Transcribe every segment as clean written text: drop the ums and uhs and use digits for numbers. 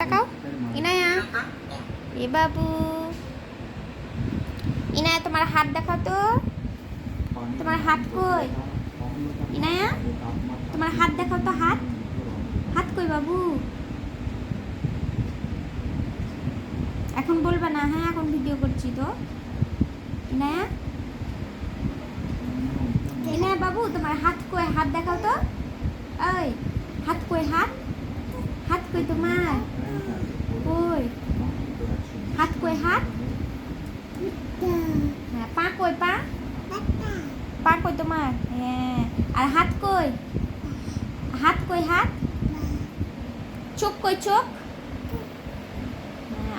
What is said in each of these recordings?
তাকাও। ইনায়া, এ বাবু, ইনায়া তোমার হাত দেখাও তো। তোমার হাত কই? ইনায়া, তোমার হাত দেখাও তো। হাত হাত কই বাবু? এখন বলবে না, হ্যাঁ এখন ভিডিও করছি তো। ইনায়া, ইনায়া বাবু তোমার হাত কই? হাত দেখাও তো। এই হাত কই? হাত হাত কই তোমার? কই হাত কই? হাত, হ্যাঁ পা কই? পা পা কই তোমার? হ্যাঁ, আর হাত কই? হাত কই? হাত, চোখ কই? চোখ,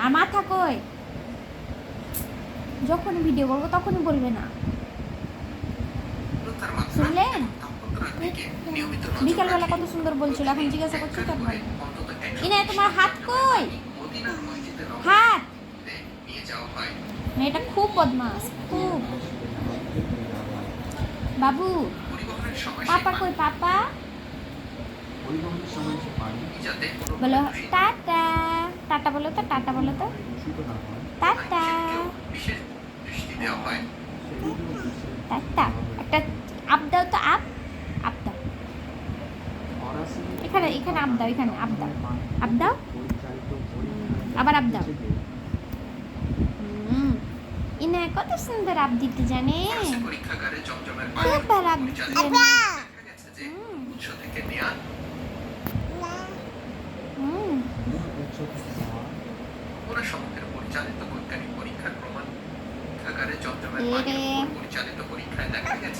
আর মাথা কই? যখনই ভিডিও করবো তখনই বলবে না, শুনলেন? বিকালবেলা কত সুন্দর বলছিল, এখন জিজ্ঞাসা করছি কেন? ইনায়া তোমার হাত কই? হাত, এটা খুব বদমাস, খুব। বাবু পাপা কই? পাপা বলো টাটা। টাটা বলো তো, টাটা বলো তো, টাটা টাটা। একটা আপ দাও তো, আপ আপ দাও। এখানে এখানে আপ দাও, এখানে আপ দাও, আপ দাও, আবার আপ দাও। ইনা কত সুন্দর আপ দিতে জানে, খুব ভালো আপ দিতে জানে। পরিচালিত বৈজ্ঞানিক পরীক্ষার প্রমাণ পরীক্ষাগারে যন্ত্রমানের পরিচালিত পরীক্ষায় দেখা গেছে